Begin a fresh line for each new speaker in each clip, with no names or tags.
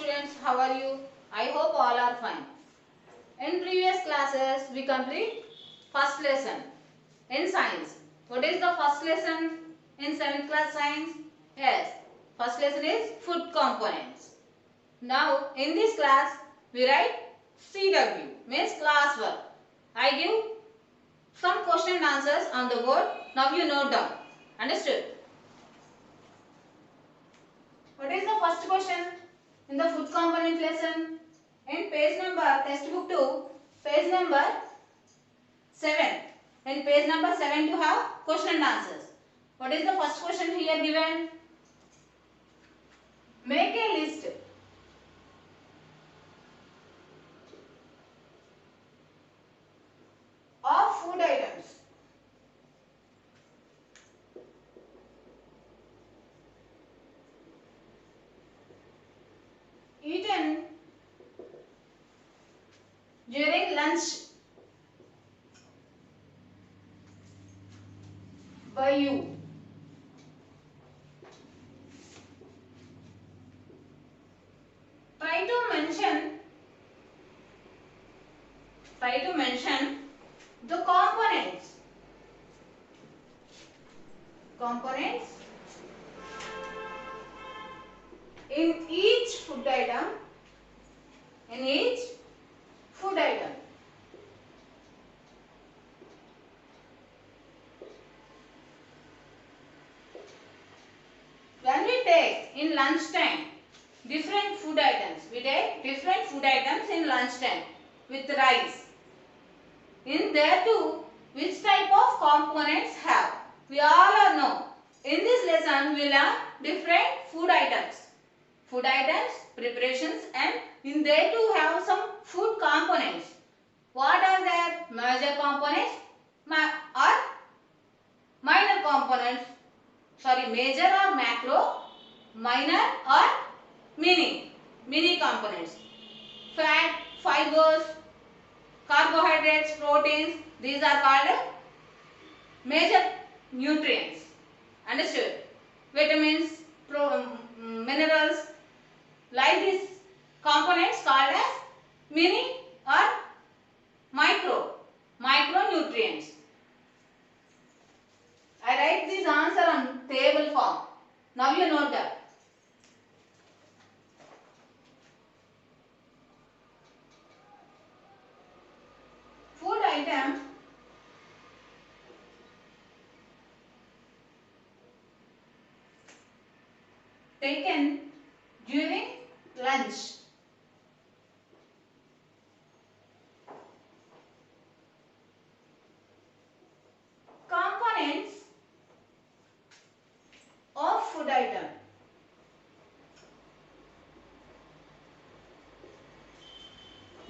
students, how are you? I hope all are fine. In previous classes, we complete first lesson in science. What is the first lesson in 7th class science? Yes, first lesson is food components. Now, in this class, we write CW, means class work. I give some question and answers on the board. Now you note down. Understood? What is the first question in the food component lesson? In page number, textbook 2, page number 7. In page number 7 you have question and answers. What is the first question here given? Make a list of food items eaten during lunch by you. Try to mention the components in each food item. When we take in lunch time different food items, we take different food items in lunch time with rice. In there too, which type of components have? We all know. In this lesson, we learn different food items, preparations, and in there too have some food components. What are their major components or minor components? Sorry, major or macro, minor or mini components. Fat, fibers, carbohydrates, proteins, these are called major nutrients. Understood? Vitamins, minerals, like these components called as mini or micronutrients. I write this answer on table form. Now you note that. Food item taken during lunch. Components of food item.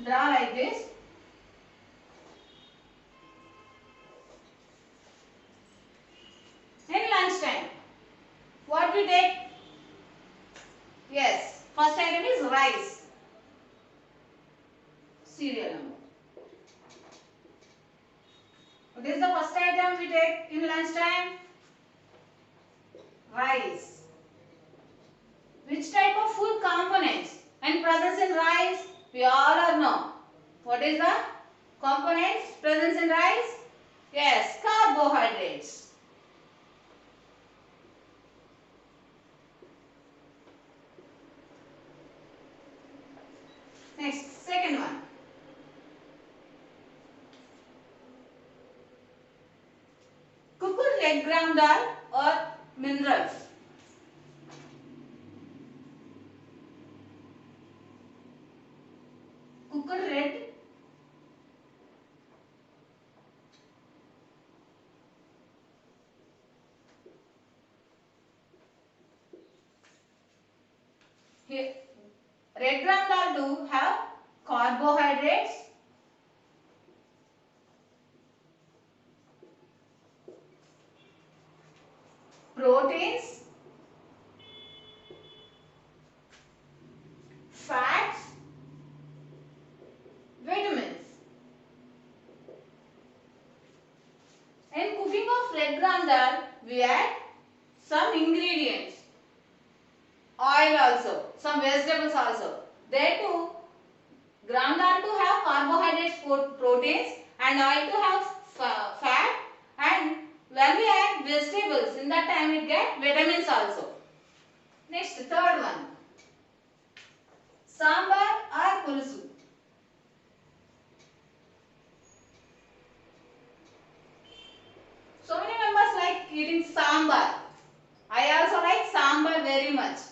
Draw like this. In lunch time, what we take? Yes, first item is rice. Serial number. What is the first item we take in lunch time? Rice. Which type of food components and presence in rice? We all know. What is the components presence in rice? Yes, carbohydrates. Next, second one. Cooked red gram dal or minerals. Cooked red here. Red gram dal do have carbohydrates, proteins, fats, vitamins. In cooking of red gram dal, we add some ingredients, oil also, some vegetables also. They too, ground dal to have carbohydrates, proteins, and oil to have fat, and when we add vegetables, in that time we get vitamins also. Next, third one, sambar or pulusu. So many members like eating sambar. I also like sambar very much.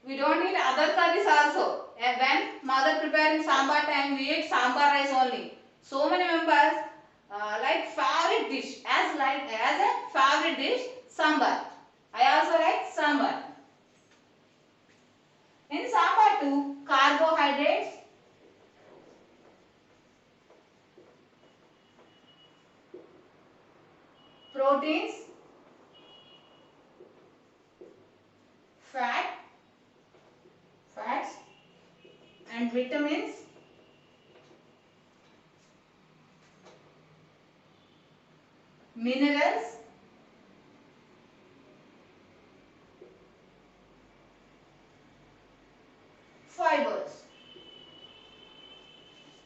We don't eat other curries also. And when mother preparing sambar time, we eat sambar rice only. So many members like favorite dish as a favorite dish sambar. I also like sambar. In sambar too, carbohydrates, proteins, fats, and vitamins, minerals, fibers.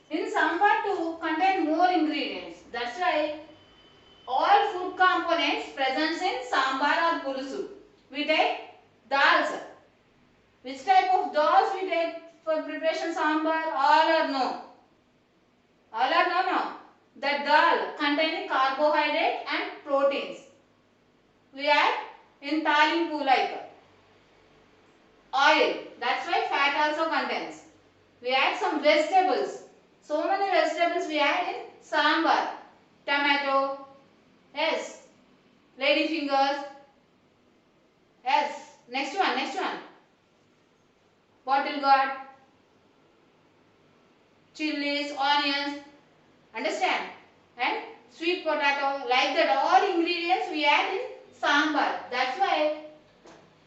In sambar too contain more ingredients. That's why all food components present in sambar or pulusu. We take dals. Which type of dals we take for preparation sambar? All or no? All or no? No. The dal containing carbohydrate and proteins. We add in talimpu like oil. That's why fat also contains. We add some vegetables. So many vegetables we add in sambar. Tomato. Yes. Lady fingers. Yes. Next one. Bottle gourd. Chilies, onions. Understand? And sweet potato. Like that all ingredients we add in sambar. That's why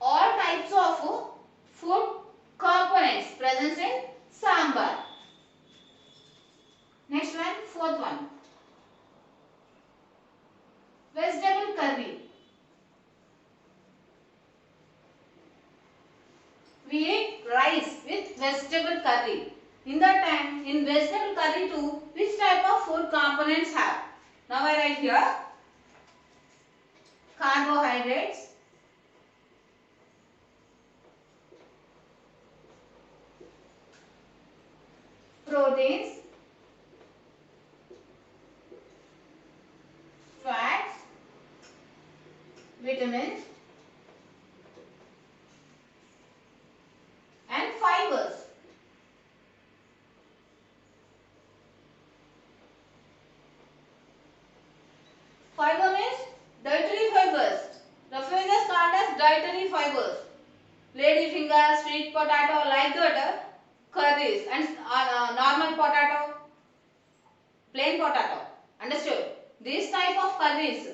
all types of food components present in sambar. Next one, fourth one. Vegetable curry. We eat rice with vegetable curry. In that time, in vegetable curry too, which type of food components have? Now I write here carbohydrates, proteins, fats, vitamins, and fibers. Fiber means dietary fibers. The food is called as dietary fibers. Lady finger, sweet potato, like that curries, and normal potato, plain potato. Understood? These type of curries,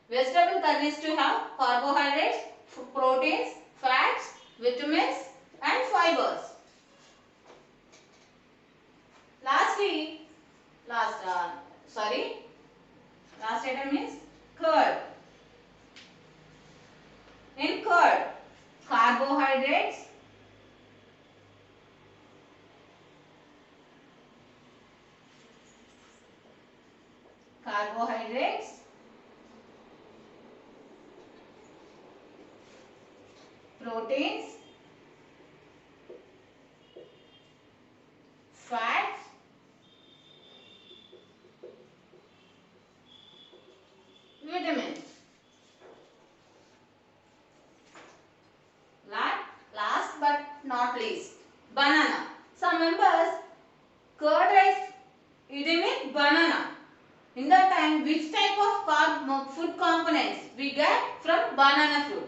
vegetable curries to have carbohydrates, proteins, fats, vitamins, and fibers. Lastly, last item is curd. In curd, carbohydrates, proteins, fats, vitamins. Last but not least, banana. Some members curd rice eating with banana. In that time, which type of food components we get from banana fruit?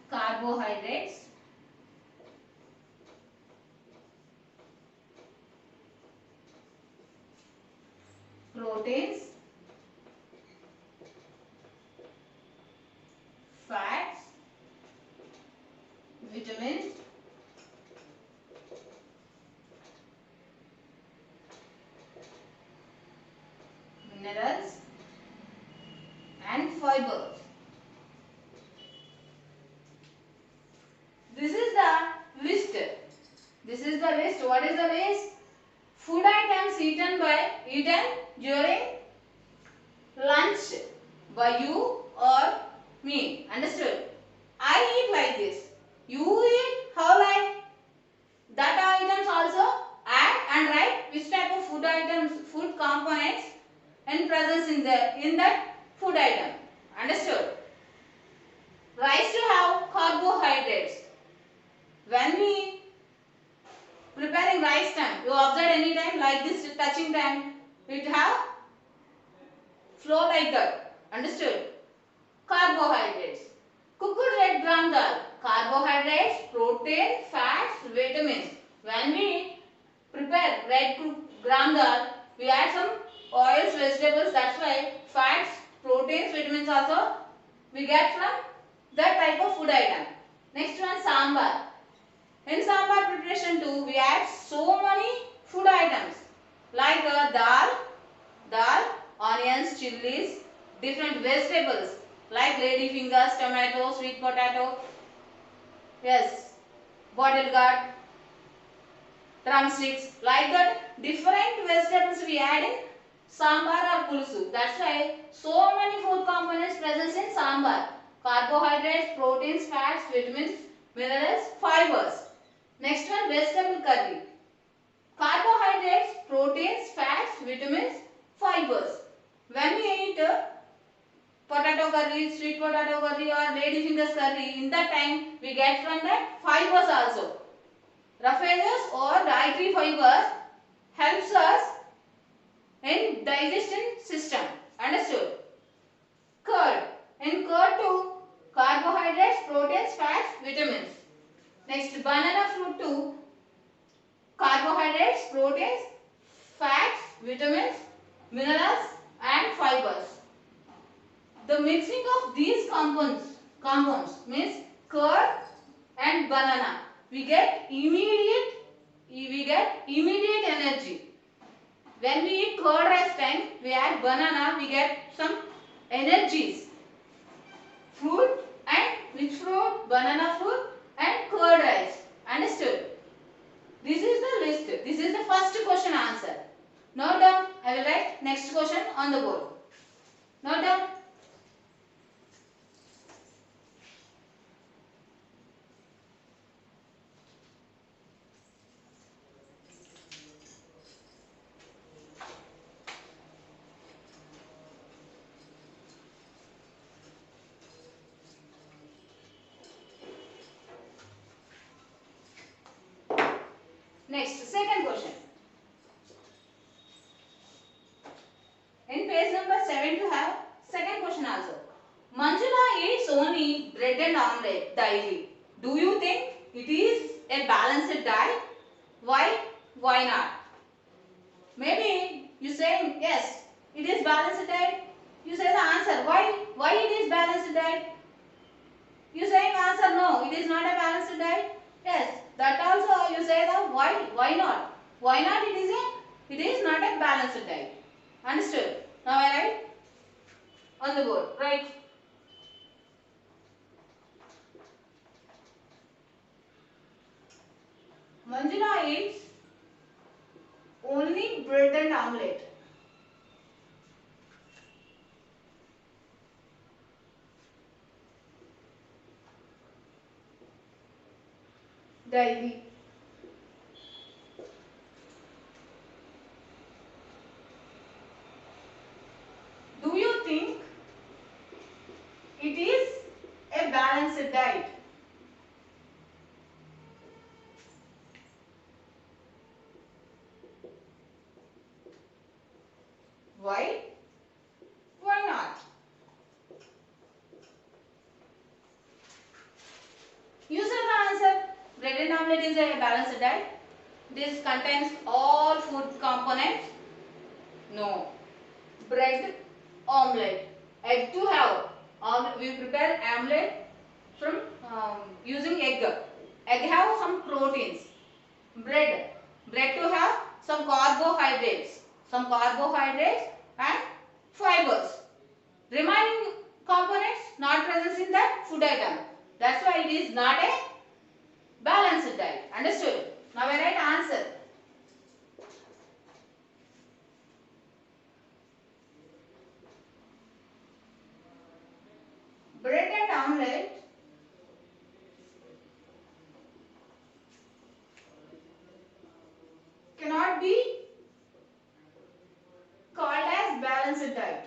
Carbohydrates, proteins, fats, vitamins, minerals and fiber. This is the list. This is the list. What is the list? Food items eaten during lunch by you or me. Understood? I eat like this. You eat how like that items also add and write which type of food items, food components and presence in that food item. Understood? Rice to have carbohydrates. When we preparing rice time, you observe any time like this touching time, it have flow like that. Understood? Carbohydrates. Cooked red gram dal. Carbohydrates, protein, fats, vitamins. When we prepare red gram dal, we add some oils, vegetables. That's why fats, proteins, vitamins also we get from that type of food item. Next one, sambar. In sambar preparation too, we add so many food items like dal, onions, chilies, different vegetables like lady fingers, tomato, sweet potato, yes, bottle gourd, drumsticks, like that different vegetables we add in sambar or pulusu. That's why so many food components present in sambar. Carbohydrates, proteins, fats, vitamins, minerals, fibers. Next one, vegetable curry. Carbohydrates, proteins, fats, vitamins, fibers. When we eat potato curry, sweet potato curry or lady fingers curry, in that time we get from that fibers also. Roughages or dietary fibers helps us in digestion system. Understood? Curd. In curd too, carbohydrates, proteins, fats, vitamins. Next, banana fruit too, carbohydrates, proteins, fats, vitamins, minerals and fibers. The mixing of these compounds means curd and banana. We get immediate energy. When we eat curd rice time, we add banana, we get some energies. Fruit and which fruit? Banana fruit and curd rice. Understood? This is the list. This is the first question answer. Note down. I will write next question on the board. Note down. Next, second question. In page number 7 you have second question also. Manjula eats only bread and omelette daily. Do you think it is a balanced diet? Why? Why not? Maybe you saying yes, it is balanced diet. You say the answer. Why it is balanced diet? You saying answer no, it is not a balanced diet. Yes, that also you say the why. Why not? Why not it is not a balanced diet. Understood? Now I write on the board. Right. Manjula eats only bread and omelette daily. Do you think it is a balanced diet? Why? Why not? You said the answer. Bread and omelette is a balanced diet. This contains all food components. No. Bread, omelette. Egg to have. We prepare omelette from using egg. Egg have some proteins. Bread to have some carbohydrates. And fibers. Remaining components not present in that food item. That's why it is not a balanced diet. Understood? Now I write answer. Bread and omelette cannot be called as balanced diet.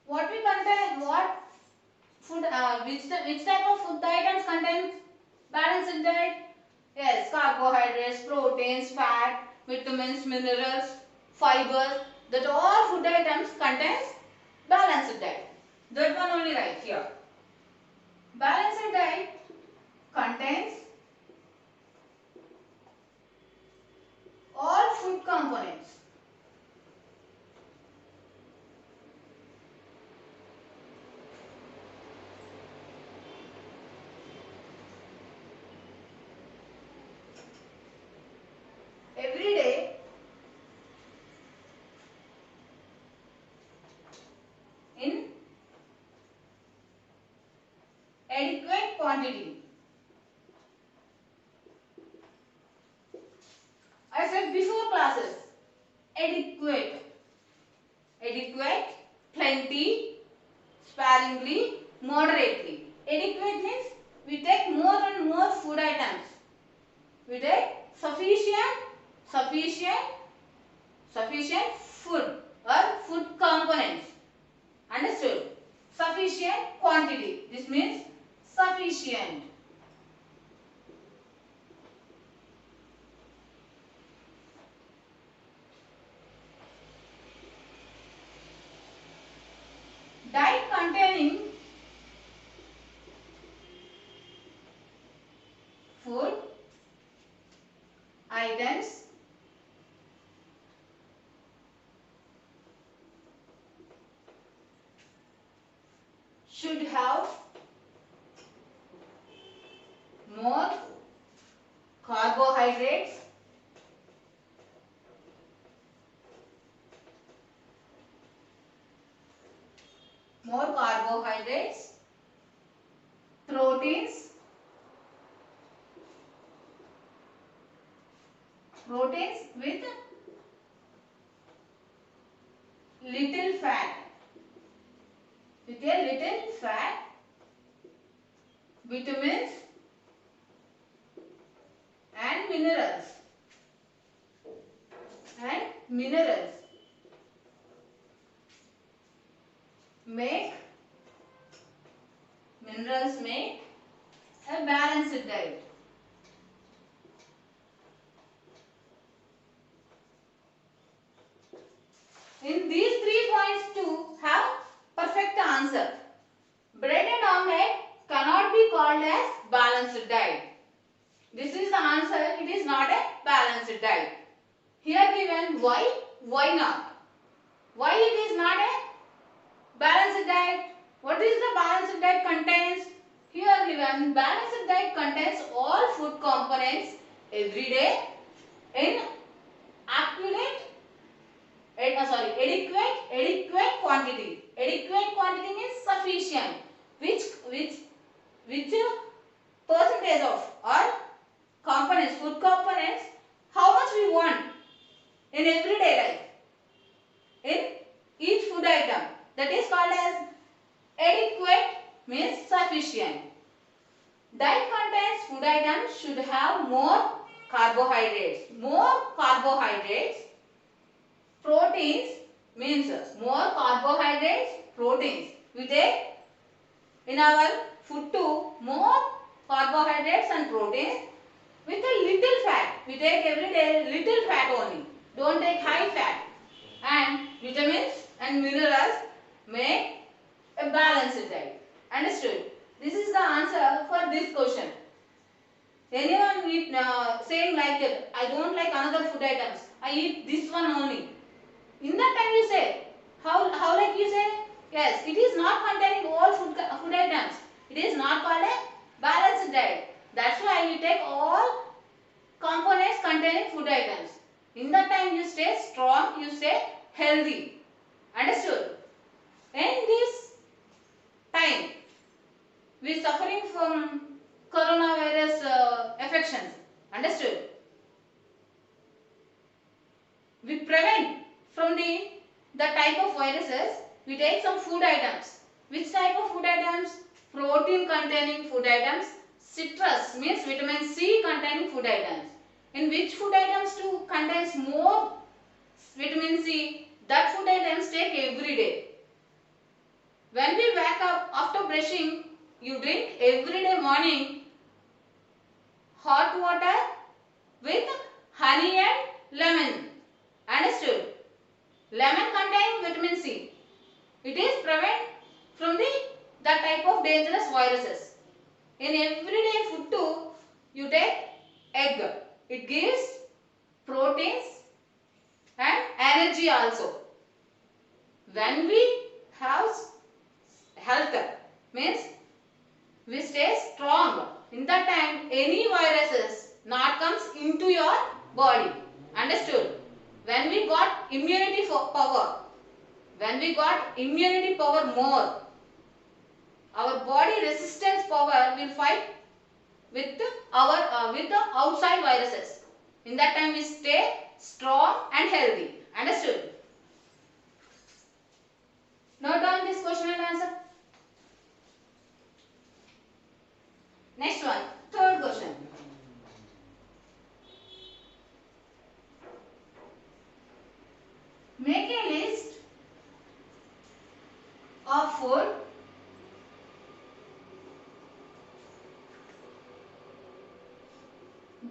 What we contain? What food? Which type of food items contain balanced diet? Yes, carbohydrates, proteins, fat, vitamins, minerals, fibers. That all food items contains balanced diet. That one only right here. Balanced diet contains all food components. Every day in adequate quantity. I said before classes, adequate, plenty, sparingly, moderately. Adequate means we take more and more food items. We take sufficient food or food components. Understood? Sufficient quantity. This means sufficient. Diet containing food items should have more carbohydrates, proteins with little fat, vitamins and minerals. Minerals make a balanced diet. In these 3 points to have perfect answer. Bread and omelette cannot be called as balanced diet. This is the answer. It is not a balanced diet. Here given why? Why not? Why it is not a balanced diet? What is the balanced diet contains? Here given balanced diet contains all food components every day in adequate quantity. Adequate quantity means sufficient. Which percentage of or components, food components, how much we want in everyday life, in each food item. That is called as adequate means sufficient. Diet contains food items should have more carbohydrates. Proteins means more carbohydrates, proteins. We take in our food too more carbohydrates and proteins with a little fat. We take every day little fat only. Don't take high fat. And vitamins and minerals make a balanced diet. Understood? This is the answer for this question. Anyone saying like that, I don't like another food items. I eat this one only. In that time you say, how like you say, It is not called a balanced diet. That's why you take all components containing food items. In that time you stay strong, you stay healthy. Understood? In this time, we are suffering from coronavirus affections. Understood? We prevent from the type of viruses. We take some food items. Which type of food items? Protein containing food items. Citrus means vitamin C containing food items. In which food items to contains more vitamin C? That food items take every day. When we wake up after brushing, you drink every day morning hot water with honey and lemon. Understood? Lemon contains vitamin C. It is prevent from the type of dangerous viruses. In everyday food too, you take egg. It gives proteins and energy also. When we have health, means we stay strong. In that time, any viruses not comes into your body. Understood? When we got immunity power, when we got immunity power more, our body resistance power will fight with the outside viruses. In that time we stay strong and healthy. Understood? Note down this question and answer. Next one, third question. Make a list of food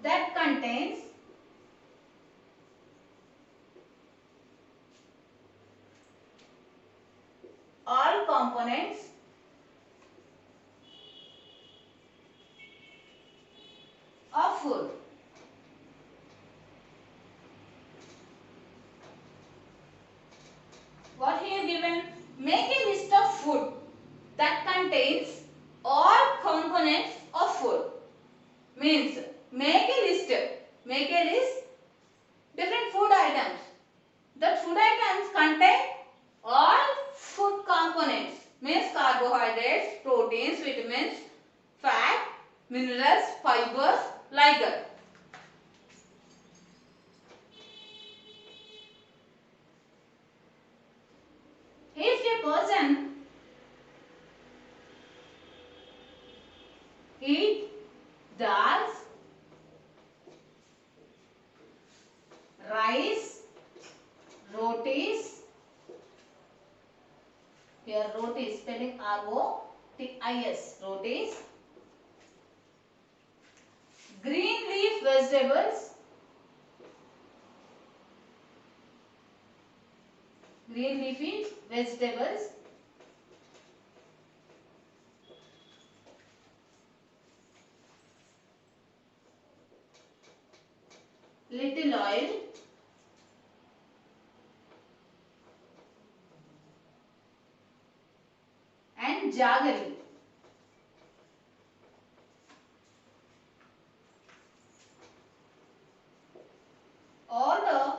that contains all components of food. What here given? Make a list of food that contains all components of food. Means make a list. Make a list different food items. The food items contain all food components. Means carbohydrates, proteins, vitamins, fat, minerals, fibers, like that. If a person eat dals, rice, rotis, here rotis spelling R-O-T-I-S, rotis, green leaf vegetables, green leafy vegetables, little oil, and jaggery. All the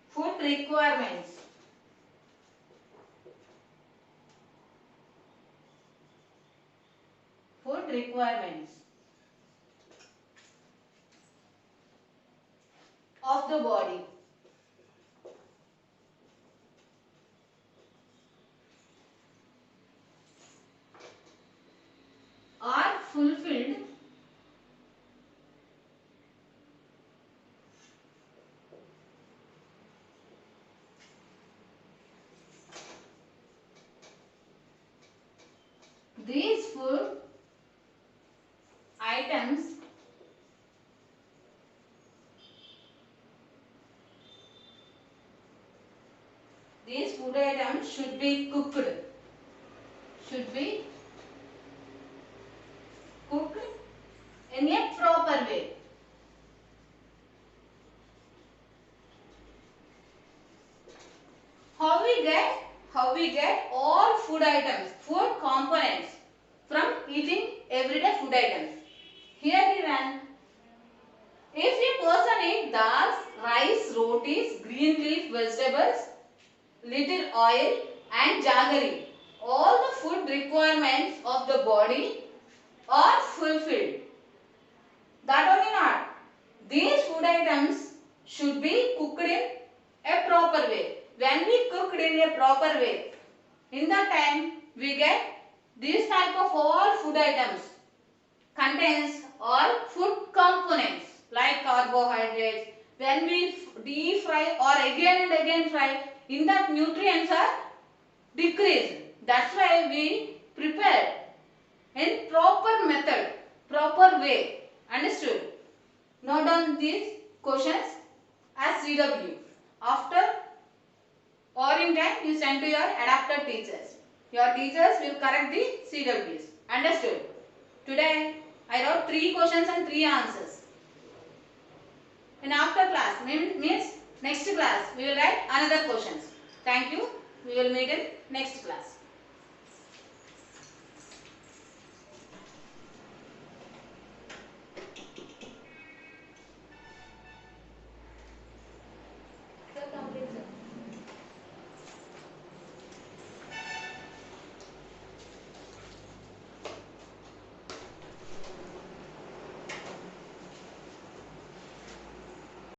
food requirements. Food requirements of the body. Are fulfilled these food items should be cooked. Should be cooked in a proper way. How we get how we get all food items, food components from eating everyday food items. Here given, if a person eats dal, rice, rotis, green leaf vegetables, little oil and jaggery, all the food requirements of the body are fulfilled. That only not. These food items should be cooked in a proper way. When we cooked in a proper way, in that time we get these type of all food items contains all food components like carbohydrates. When we deep fry or again and again fry, in that nutrients are decreased. That's why we prepare in proper method, proper way. Understood? Note down these questions as CW. After or in time you send to your adapted teachers. Your teachers will correct the CWs. Understood? Today I wrote 3 questions and 3 answers. In after class means next class we will write another questions. Thank you. We will meet in next class.